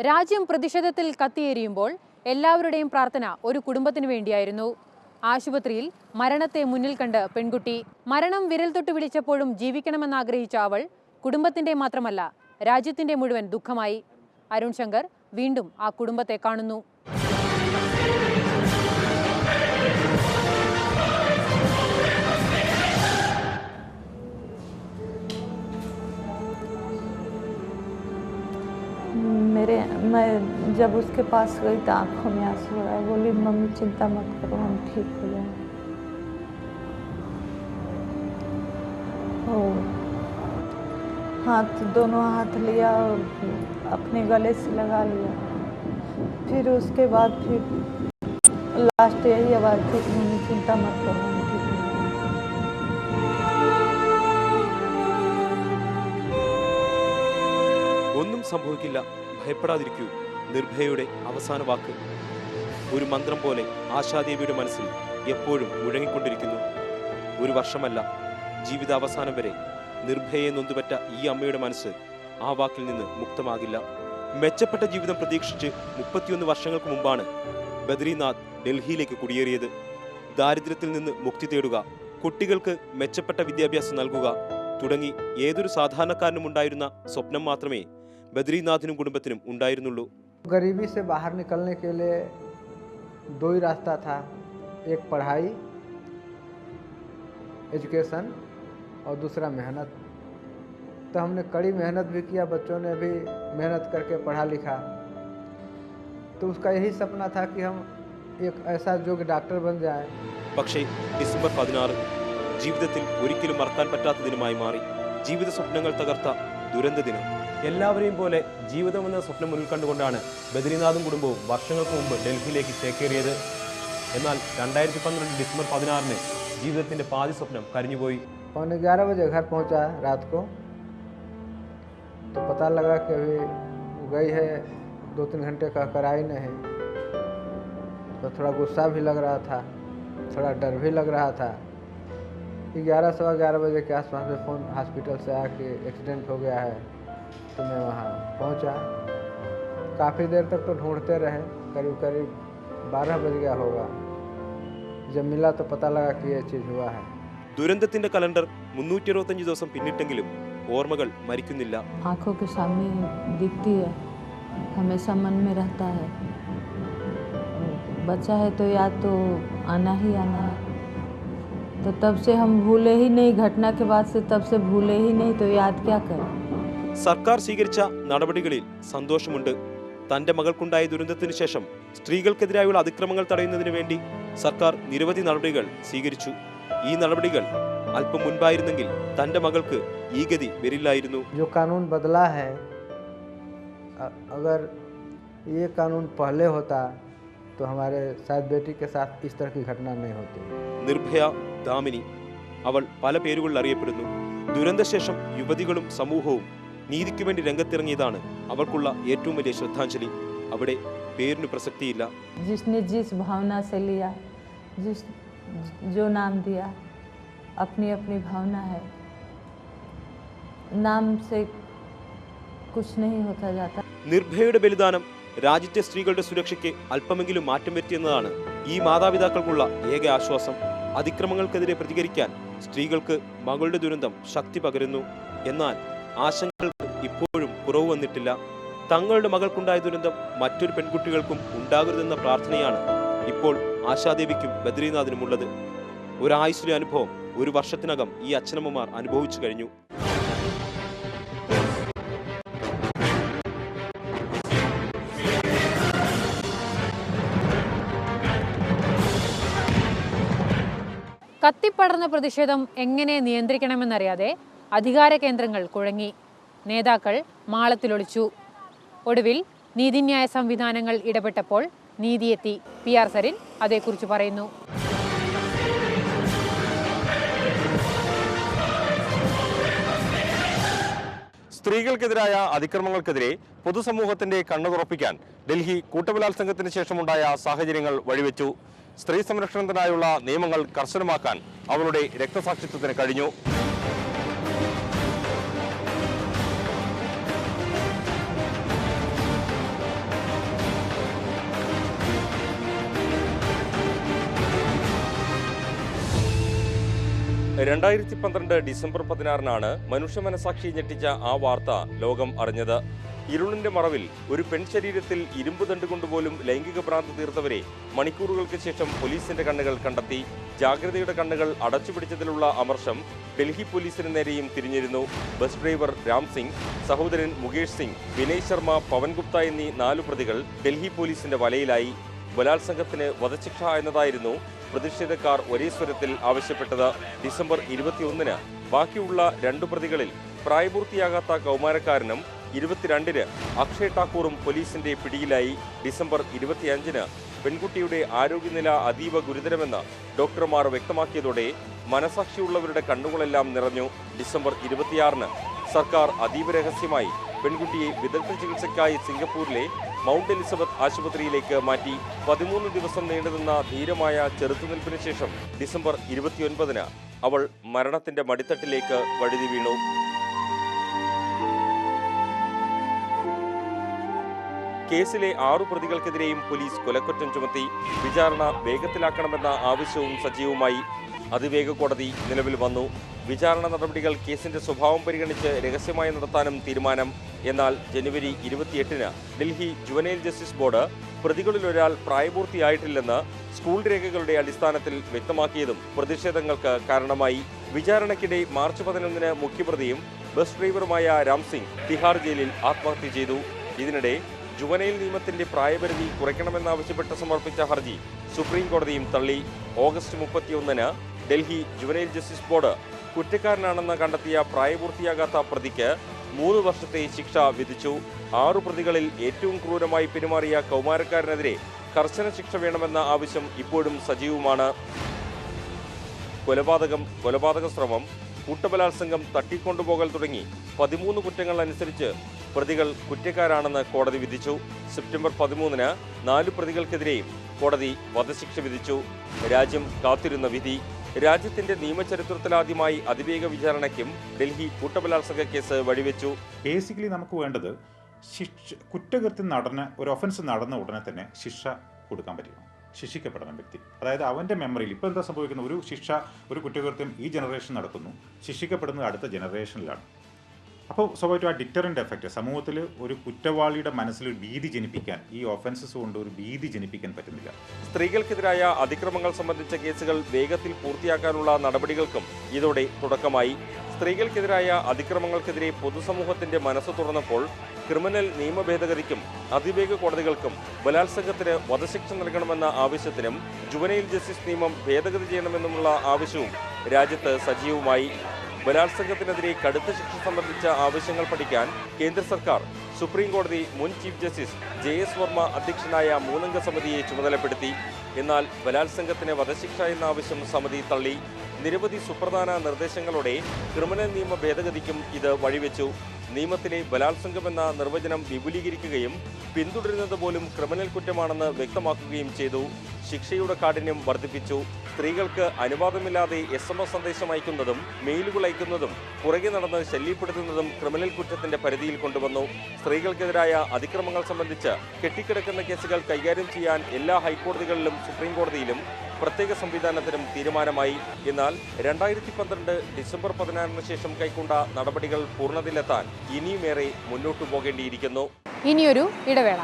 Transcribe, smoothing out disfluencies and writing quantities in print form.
രാജ്യം പ്രതിഷേധത്തിൽ കത്തിയേറിയുമ്പോൾ എല്ലാവരുടെയും പ്രാർത്ഥന ഒരു കുടുംബത്തിനു വേണ്ടിയായിരുന്നു. ആശുപത്രിയിൽ മരണത്തെ മുന്നിൽ കണ്ട് പെൺകുട്ടി മരണം വിരൽ തൊട്ട് വിളിച്ചപ്പോഴും ജീവിക്കണമെന്നാഗ്രഹിച്ച അവൾ കുടുംബത്തിന്റെ മാത്രമല്ല രാജ്യത്തിന്റെ മുഴുവൻ ദുഃഖമായി. അരുൺ ശങ്കർ വീണ്ടും ആ കുടുംബത്തെ കാണുന്നു. मैं जब उसके पास गई तो आंखों में आंसू आए, बोली मम्मी चिंता मत करो, हम ठीक हो जाएंगे। हाथ दोनों हाथ लिया और अपने गले से लगा लिया। फिर उसके बाद फिर लास्ट यही आवाज़ थी कि मम्मी चिंता मत करो, हम ठीक हो जाएंगे। ഒന്നും സംഭവിക്കില്ല, ഭയപ്പെടാതിരിക്കൂ, നിർഭയയുടെ അവസാന വാക്ക് ഒരു മന്ത്രം പോലെ ആശാദേവിയുടെ മനസ്സിൽ എപ്പോഴും മുഴങ്ങിക്കൊണ്ടിരിക്കുന്നു. ഒരു വർഷമല്ല, ജീവിതാവസാനം വരെ നിർഭയയെ നൊന്തുപറ്റ ഈ അമ്മയുടെ മനസ്സ് ആ വാക്കിൽ നിന്ന് മുക്തമാകില്ല. മെച്ചപ്പെട്ട ജീവിതം പ്രതീക്ഷിച്ച് 31 വർഷങ്ങൾക്ക് മുമ്പാണ് ബദ്രിനാഥ് ഡൽഹിയിലേക്ക് കുടിയേറിയത്. ദാരിദ്ര്യത്തിൽ നിന്ന് മുക്തി തേടുക, കുട്ടികൾക്ക് മെച്ചപ്പെട്ട വിദ്യാഭ്യാസം നൽകുക തുടങ്ങി ഏതൊരു സാധാരണക്കാരനും ഉണ്ടായിരുന്ന സ്വപ്നം മാത്രമേ ബദ്രിനാഥിനും കുടുംബത്തിനും ഉണ്ടായിരുന്നുള്ളൂ. गरीबी से बाहर निकलने के लिए दो ही रास्ता था, एक पढ़ाई एजुकेशन और दूसरा मेहनत। तो हमने कड़ी मेहनत भी किया, बच्चों ने भी मेहनत करके पढ़ा लिखा। तो उसका यही सपना था कि हम एक ऐसा योग्य डॉक्टर बन जाए. പക്ഷേ ഡിസംബർ 16 ജീവിതത്തിൽ ഒരിക്കലും മറക്കാൻ പറ്റാത്ത ദിനമായി മാറി. ജീവിത സ്വപ്നങ്ങൾ തകർത്ത ദുരന്ത ദിനം. എല്ലാവരെയും പോലെ ജീവിതമെന്ന സ്വപ്നം മുന്നിൽ കണ്ടുകൊണ്ടാണ് ബദ്രിനാഥും കുടുംബവും വർഷങ്ങൾക്ക് മുമ്പ് ഡൽഹിയിലേക്ക് ചേക്കേറിയത്. എന്നാൽ 2012 ഡിസംബർ 16 ജീവിതത്തിന്റെ പാതി സ്വപ്നം കരിഞ്ഞുപോയി. 11:15 बजे घर पहुंचा रात को, तो पता लगा कि अभी गई है, 2-3 घंटे का कराई नहीं। तो थोड़ा गुस्सा भी लग रहा था, थोड़ा डर भी लग रहा था। 11-11:15 बजे के आसपास में फ़ोन हॉस्पिटल से आया कि एक्सीडेंट हो गया है। तो मैं वहाँ पहुँचा, काफ़ी देर तक तो ढूंढते रहे, करीब 12 बज गया होगा। जब मिला तो पता लगा कि ये चीज़ हुआ है. ദുരന്തത്തിന്റെ കലണ്ടർ 365 ദിവസം പിന്നിട്ടെങ്കിലും ഓർമ്മകൾ മരിക്കുന്നില്ല. आंखों के सामने दिखती है, हमेशा मन में रहता है। बच्चा है तो याद तो आना ही आना है। तो तब से हम भूले ही नहीं, घटना के बाद से तब से भूले ही नहीं, तो याद क्या करें. സർക്കാർ സ്വീകരിച്ച നടപടികളിൽ സന്തോഷമുണ്ട്. തന്റെ മകൾക്കുണ്ടായ ദുരന്തത്തിന് ശേഷം സ്ത്രീകൾക്കെതിരായുള്ള അതിക്രമങ്ങൾ തടയുന്നതിന് വേണ്ടി സർക്കാർ നിരവധി നടപടികൾ സ്വീകരിച്ചു. ഈ നടപടികൾ അല്പം മുൻപായിരുന്നെങ്കിൽ തന്റെ മകൾക്ക് ഈ ഗതി വരില്ലായിരുന്നു. जो कानून बदला है, अगर ये कानून पहले होता तो हमारे शायद बेटी के साथ इस तरह की घटना नहीं होती. നിർഭയ ദാമിനി, അവൾ പല പേരുകളിൽ അറിയപ്പെടുന്നു. ദുരന്തശേഷം യുവതികളും സമൂഹവും നീതിക്കു വേണ്ടി രംഗത്തിറങ്ങിയതാണ് അവൾക്കുള്ള ഏറ്റവും വലിയ ശ്രദ്ധാഞ്ജലി. അവിടെ പേരിന് പ്രസക്തിയില്ല. जिसने जिस भावना से लिया, जो नाम दिया, अपनी अपनी भावना है. नाम से कुछ नहीं होता जाता. നിർഭയയുടെ ബലിദാനം രാജ്യത്തെ സ്ത്രീകളുടെ സുരക്ഷയ്ക്ക് അല്പമെങ്കിലും മാറ്റം വരുത്തിയെന്നതാണ് ഈ മാതാപിതാക്കൾക്കുള്ള ഏക ആശ്വാസം. അതിക്രമങ്ങൾക്കെതിരെ പ്രതികരിക്കാൻ സ്ത്രീകൾക്ക് മകളുടെ ദുരന്തം ശക്തി പകരുന്നു. എന്നാൽ ആശങ്കകൾക്ക് ഇപ്പോഴും കുറവ് വന്നിട്ടില്ല. തങ്ങളുടെ മകൾക്കുണ്ടായ ദുരന്തം മറ്റൊരു പെൺകുട്ടികൾക്കും ഉണ്ടാകരുതെന്ന പ്രാർത്ഥനയാണ് ഇപ്പോൾ ആശാദേവിക്കും ബദ്രിനാഥിനുമുള്ളത്. ഒരായുസ്സിലെ അനുഭവം ഒരു വർഷത്തിനകം ഈ അച്ഛനമ്മമാർ അനുഭവിച്ചു കഴിഞ്ഞു. കത്തിപ്പടർന്ന പ്രതിഷേധം എങ്ങനെ നിയന്ത്രിക്കണമെന്നറിയാതെ അധികാര കേന്ദ്രങ്ങൾ കുഴങ്ങി. നേതാക്കൾ മാളത്തിലൊളിച്ചു. ഒടുവിൽ നീതിന്യായ സംവിധാനങ്ങൾ ഇടപെട്ടപ്പോൾ നീതിയെത്തി. PR സരിൻ അതേക്കുറിച്ച് പറയുന്നു. സ്ത്രീകൾക്കെതിരായ അതിക്രമങ്ങൾക്കെതിരെ പൊതുസമൂഹത്തിന്റെ കണ്ണുതുറപ്പിക്കാൻ ഡൽഹി കൂട്ടബലാത്സംഗത്തിന് ശേഷമുണ്ടായ സാഹചര്യങ്ങൾ വഴിവെച്ചു. സ്ത്രീ സംരക്ഷണത്തിനായുള്ള നിയമങ്ങൾ കർശനമാക്കാൻ അവളുടെ രക്തസാക്ഷിത്വത്തിന് കഴിഞ്ഞു. 2012 ഡിസംബർ 16 മനുഷ്യ മനസാക്ഷി ഞെട്ടിച്ച ആ വാർത്ത ലോകം അറിഞ്ഞത്. ഇരുളിന്റെ മറവിൽ ഒരു പെൺശരീരത്തിൽ ഇരുമ്പ് തണ്ടുകൊണ്ടുപോലും ലൈംഗിക ഭ്രാന്ത് തീർത്തവരെ മണിക്കൂറുകൾക്ക് ശേഷം പോലീസിന്റെ കണ്ണുകൾ കണ്ടെത്തി. ജാഗ്രതയുടെ കണ്ണുകൾ അടച്ചുപിടിച്ചതിലുള്ള അമർഷം ഡൽഹി പോലീസിന് നേരെയും തിരിഞ്ഞിരുന്നു. ബസ് ഡ്രൈവർ രാം സിംഗ്, സഹോദരൻ മുകേഷ് സിംഗ്, വിനയ് ശർമ്മ, പവൻ ഗുപ്ത എന്നീ 4 പ്രതികൾ ഡൽഹി പോലീസിന്റെ വലയിലായി. ബലാത്സംഗത്തിന് വധശിക്ഷ എന്നതായിരുന്നു പ്രതിഷേധക്കാർ ഒരേ സ്വരത്തിൽ ആവശ്യപ്പെട്ടത്. ഡിസംബർ 21 ബാക്കിയുള്ള 2 പ്രതികളിൽ പ്രായപൂർത്തിയാകാത്ത കൗമാരക്കാരനും 22 അക്ഷയ് ഠാക്കൂറും പോലീസിന്റെ പിടിയിലായി. ഡിസംബർ 25 പെൺകുട്ടിയുടെ ആരോഗ്യനില അതീവ ഗുരുതരമെന്ന് ഡോക്ടർമാർ വ്യക്തമാക്കിയതോടെ മനസാക്ഷിയുള്ളവരുടെ കണ്ണുകളെല്ലാം നിറഞ്ഞു. ഡിസംബർ 26 സർക്കാർ അതീവ രഹസ്യമായി പെൺകുട്ടിയെ വിദഗ്ധ ചികിത്സയ്ക്കായി സിംഗപ്പൂരിലെ മൗണ്ട് എലിസബത്ത് ആശുപത്രിയിലേക്ക് മാറ്റി. 13 ദിവസം നീണ്ടുനിന്ന ധീരമായ ചെറുത്തുനിൽപ്പിന് ശേഷം ഡിസംബർ 29 അവൾ മരണത്തിന്റെ മടിത്തട്ടിലേക്ക് വഴുതി വീണു. കേസിലെ 6 പ്രതികൾക്കെതിരെയും പോലീസ് കൊലക്കുറ്റം ചുമത്തി. വിചാരണ വേഗത്തിലാക്കണമെന്ന ആവശ്യവും സജീവമായി. അതിവേഗ കോടതി നിലവിൽ വന്നു. വിചാരണ നടപടികൾ കേസിന്റെ സ്വഭാവം പരിഗണിച്ച് രഹസ്യമായി നടത്താനും തീരുമാനം. എന്നാൽ ജനുവരി 28 ഡൽഹി ജുവനൈൽ ജസ്റ്റിസ് ബോർഡ് പ്രതികളിലൊരാൾ പ്രായപൂർത്തിയായിട്ടില്ലെന്ന് സ്കൂൾ രേഖകളുടെ അടിസ്ഥാനത്തിൽ വ്യക്തമാക്കിയതും പ്രതിഷേധങ്ങൾക്ക് കാരണമായി. വിചാരണയ്ക്കിടെ മാർച്ച് 11 മുഖ്യപ്രതിയും ബസ് ഡ്രൈവറുമായ രാം സിംഗ് തിഹാർ ജയിലിൽ ആത്മഹത്യ ചെയ്തു. ഇതിനിടെ ജുവനൈൽ നിയമത്തിന്റെ പ്രായപരിധി കുറയ്ക്കണമെന്നാവശ്യപ്പെട്ട് സമർപ്പിച്ച ഹർജി സുപ്രീം കോടതിയും തള്ളി. August 31 Delhi juvenile justice board കുറ്റക്കാരനാണെന്ന് കണ്ടെത്തിയ പ്രായപൂർത്തിയാകാത്ത പ്രതിക്ക് 3 വർഷത്തെ ശിക്ഷ വിധിച്ചു. 6 പ്രതികളിൽ ഏറ്റവും ക്രൂരമായി പെരുമാറിയ കൗമാരക്കാരനെതിരെ കർശന ശിക്ഷ വേണമെന്ന ആവശ്യം ഇപ്പോഴും സജീവമാണ്. കൊലപാതക ശ്രമം, കൂട്ടബലാത്സംഗം, തട്ടിക്കൊണ്ടുപോകൽ തുടങ്ങി 13 കുറ്റങ്ങൾ അനുസരിച്ച് പ്രതികൾ കുറ്റക്കാരാണെന്ന് കോടതി വിധിച്ചു. സെപ്റ്റംബർ 13 4 പ്രതികൾക്കെതിരെയും കോടതി വധശിക്ഷ വിധിച്ചു. രാജ്യം കാത്തിരുന്ന വിധി. രാജ്യത്തിന്റെ നിയമചരിത്രത്തിലാദ്യമായി അതിവേഗ വിചാരണയ്ക്കും ഡൽഹി കൂട്ടബലാത്സംഗ കേസ് വഴിവെച്ചു. ബേസിക്കലി നമുക്ക് വേണ്ടത് കുറ്റകൃത്യം ഒരു ഒഫൻസ് നടന്ന ഉടനെ തന്നെ ശിക്ഷ കൊടുക്കാൻ പറ്റും, ശിക്ഷിക്കപ്പെടണം വ്യക്തി. അതായത് അവൻ്റെ മെമ്മറിയിൽ ഇപ്പോൾ എന്താ സംഭവിക്കുന്നത്, ഒരു കുറ്റകൃത്യം ഈ ജനറേഷൻ നടക്കുന്നു, ശിക്ഷിക്കപ്പെടുന്നത് അടുത്ത ജനറേഷനിലാണ്. അപ്പോൾ സ്വാഭാവികമായിട്ടും ആ ഡിറ്ററൻ്റ് എഫക്റ്റ് സമൂഹത്തിൽ ഒരു കുറ്റവാളിയുടെ മനസ്സിൽ ഒരു ഭീതി ജനിപ്പിക്കാൻ, ഈ ഒഫൻസസ് കൊണ്ട് ഒരു ഭീതി ജനിപ്പിക്കാൻ പറ്റുന്നില്ല. സ്ത്രീകൾക്കെതിരായ അതിക്രമങ്ങൾ സംബന്ധിച്ച കേസുകൾ വേഗത്തിൽ പൂർത്തിയാക്കാനുള്ള നടപടികൾക്കും ഇതോടെ തുടക്കമായി. സ്ത്രീകൾക്കെതിരായ അതിക്രമങ്ങൾക്കെതിരെ പൊതുസമൂഹത്തിന്റെ മനസ്സ് തുറന്നപ്പോൾ ക്രിമിനൽ നിയമ ഭേദഗതിക്കും അതിവേഗ കോടതികൾക്കും ബലാത്സംഗത്തിന് വധശിക്ഷ നൽകണമെന്ന ആവശ്യത്തിനും ജുവനൈൽ ജസ്റ്റിസ് നിയമം ഭേദഗതി ചെയ്യണമെന്നുമുള്ള ആവശ്യവും രാജ്യത്ത് സജീവമായി. ബലാത്സംഗത്തിനെതിരെ കടുത്ത ശിക്ഷ സംബന്ധിച്ച ആവശ്യങ്ങൾ പഠിക്കാൻ കേന്ദ്ര സർക്കാർ സുപ്രീം കോടതി മുൻ ചീഫ് ജസ്റ്റിസ് JS വർമ്മ അധ്യക്ഷനായ 3-അംഗ സമിതിയെ ചുമതലപ്പെടുത്തി. എന്നാൽ ബലാത്സംഗത്തിന് വധശിക്ഷ എന്ന ആവശ്യം സമിതി തള്ളി. നിരവധി സുപ്രധാന നിർദ്ദേശങ്ങളോടെ ക്രിമിനൽ നിയമ ഭേദഗതിക്കും ഇത് വഴിവെച്ചു. നിയമത്തിലെ ബലാത്സംഗമെന്ന നിർവചനം വിപുലീകരിക്കുകയും പിന്തുടരുന്നത് പോലും ക്രിമിനൽ കുറ്റമാണെന്ന് വ്യക്തമാക്കുകയും ചെയ്തു. ശിക്ഷയുടെ കാഠിന്യം വർദ്ധിപ്പിച്ചു. സ്ത്രീകൾക്ക് അനുവാദമില്ലാതെ SMS സന്ദേശം അയക്കുന്നതും മെയിലുകൾ അയക്കുന്നതും പുറകെ നടന്ന് ശല്യപ്പെടുത്തുന്നതും ക്രിമിനൽ കുറ്റത്തിന്റെ പരിധിയിൽ കൊണ്ടുവന്നു. സ്ത്രീകൾക്കെതിരായ അതിക്രമങ്ങൾ സംബന്ധിച്ച് കെട്ടിക്കിടക്കുന്ന കേസുകൾ കൈകാര്യം ചെയ്യാൻ എല്ലാ ഹൈക്കോടതികളിലും സുപ്രീം കോടതിയിലും പ്രത്യേക സംവിധാനത്തിനും തീരുമാനമായി. എന്നാൽ 2012 ഡിസംബർ 16 ശേഷം കൈക്കൊണ്ട നടപടികൾ പൂർണ്ണതയിലെത്താൻ ഇനിയുമേറെ മുന്നോട്ടു പോകേണ്ടിയിരിക്കുന്നു. ഇനിയൊരു ഇടവേള.